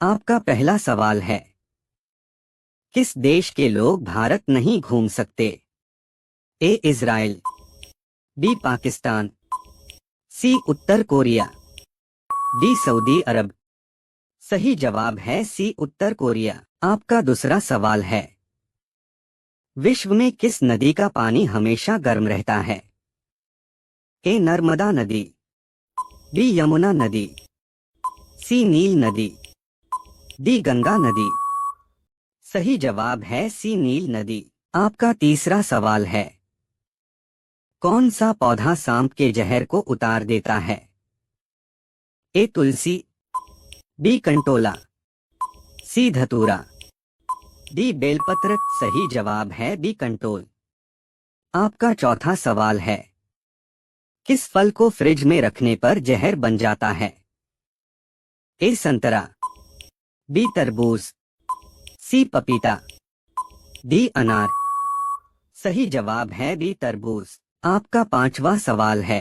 आपका पहला सवाल है, किस देश के लोग भारत नहीं घूम सकते? ए इजराइल, बी पाकिस्तान, सी उत्तर कोरिया, डी सऊदी अरब। सही जवाब है सी उत्तर कोरिया। आपका दूसरा सवाल है, विश्व में किस नदी का पानी हमेशा गर्म रहता है? ए नर्मदा नदी, बी यमुना नदी, सी नील नदी, डी गंगा नदी। सही जवाब है सी नील नदी। आपका तीसरा सवाल है, कौन सा पौधा सांप के जहर को उतार देता है? ए तुलसी, बी कंटोला, सी धतूरा, डी बेलपत्र। सही जवाब है बी कंटोल। आपका चौथा सवाल है, किस फल को फ्रिज में रखने पर जहर बन जाता है? ए संतरा, बी तरबूज, सी पपीता, डी अनार। सही जवाब है बी तरबूज। आपका पांचवा सवाल है,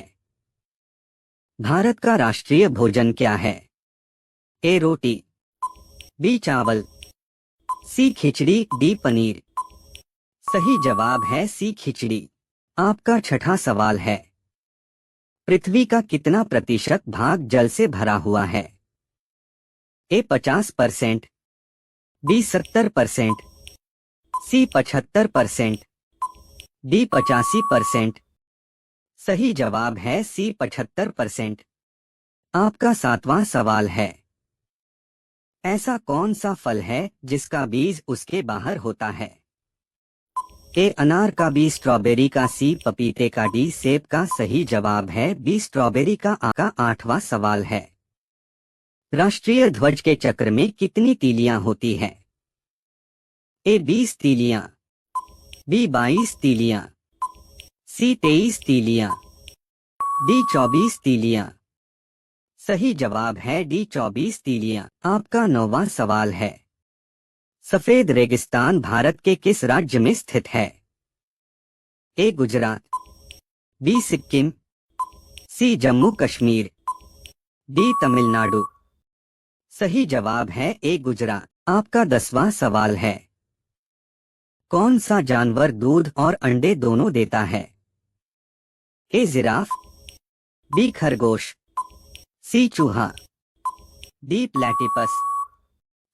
भारत का राष्ट्रीय भोजन क्या है? ए रोटी, बी चावल, सी खिचड़ी, डी पनीर। सही जवाब है सी खिचड़ी। आपका छठा सवाल है, पृथ्वी का कितना प्रतिशत भाग जल से भरा हुआ है? ए 50%, बी 70%, सी 75%, डी 85%। सही जवाब है सी 75%। आपका सातवां सवाल है, ऐसा कौन सा फल है जिसका बीज उसके बाहर होता है? ए अनार का, बी स्ट्रॉबेरी का, सी पपीते का, डी सेब का। सही जवाब है बी स्ट्रॉबेरी का। आपका आठवां सवाल है, राष्ट्रीय ध्वज के चक्र में कितनी तीलियां होती हैं? ए 20 तीलियां, बी 22 तीलियां, सी 23 तीलियां, डी 24 तीलियां। सही जवाब है डी 24 तीलियां। आपका नौवां सवाल है, सफेद रेगिस्तान भारत के किस राज्य में स्थित है? ए गुजरात, बी सिक्किम, सी जम्मू कश्मीर, डी तमिलनाडु। सही जवाब है ए गुजरात। आपका 10वां सवाल है, कौन सा जानवर दूध और अंडे दोनों देता है? ए जिराफ, बी खरगोश, सी चूहा, डी प्लेटिपस।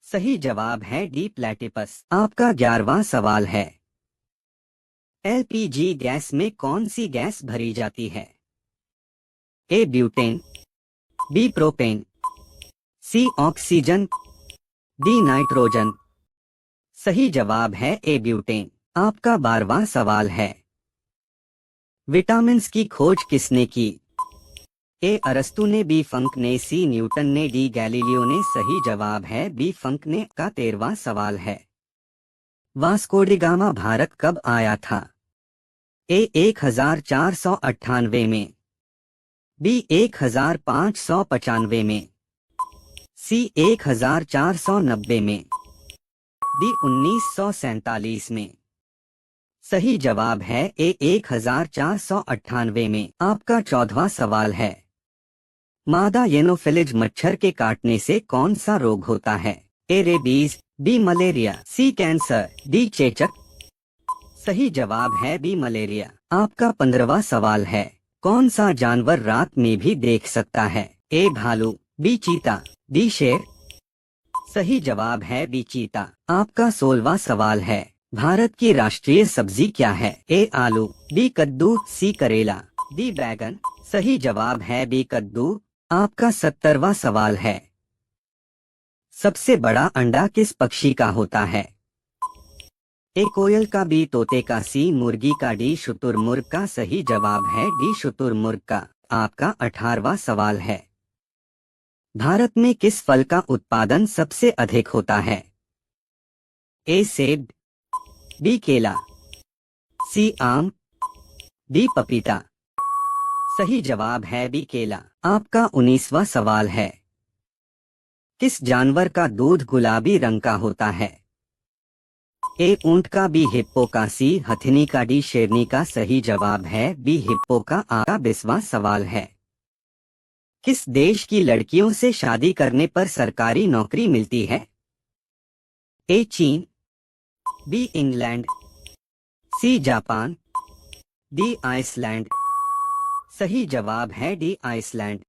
सही जवाब है डी प्लेटिपस। आपका 11वां सवाल है, एलपीजी गैस में कौन सी गैस भरी जाती है? ए ब्यूटेन, बी प्रोपेन, सी ऑक्सीजन, डी नाइट्रोजन। सही जवाब है ए ब्यूटेन। आपका 12वां सवाल है, विटामिन्स की खोज किसने की? ए अरस्तु ने, बी फंक ने, सी न्यूटन ने, डी गैलीलियो ने। सही जवाब है बी फंक ने। का 13वां सवाल है, वास्को डी गामा भारत कब आया था? ए 1498 में, बी 1595 में, सी 1490 में, डी 1947 में। सही जवाब है ए 1498 में। आपका 14वां सवाल है, मादा एनोफिलिज मच्छर के काटने से कौन सा रोग होता है? ए रेबीज, बी मलेरिया, सी कैंसर, डी चेचक। सही जवाब है बी मलेरिया। आपका 15वां सवाल है, कौन सा जानवर रात में भी देख सकता है? ए भालू, बी चीता, डी शेर। सही जवाब है बी चीता। आपका 16वां सवाल है, भारत की राष्ट्रीय सब्जी क्या है? ए आलू, बी कद्दू, सी करेला, डी बैगन। सही जवाब है बी कद्दू। आपका 17वां सवाल है, सबसे बड़ा अंडा किस पक्षी का होता है? ए कोयल का, बी तोते का, सी मुर्गी का, डी शुतुरमुर्ग का। सही जवाब है डी शुतुरमुर्ग का। आपका 18वां सवाल है, भारत में किस फल का उत्पादन सबसे अधिक होता है? ए सेब, बी केला, सी आम, डी पपीता। सही जवाब है बी केला। आपका 19वां सवाल है, किस जानवर का दूध गुलाबी रंग का होता है? ए ऊंट का, बी हिप्पो का, सी हथिनी का, डी शेरनी का। सही जवाब है बी हिप्पो का। आपका 20वां सवाल है, किस देश की लड़कियों से शादी करने पर सरकारी नौकरी मिलती है? ए चीन, B England, C Japan, D Iceland. सही जवाब है डी आइसलैंड।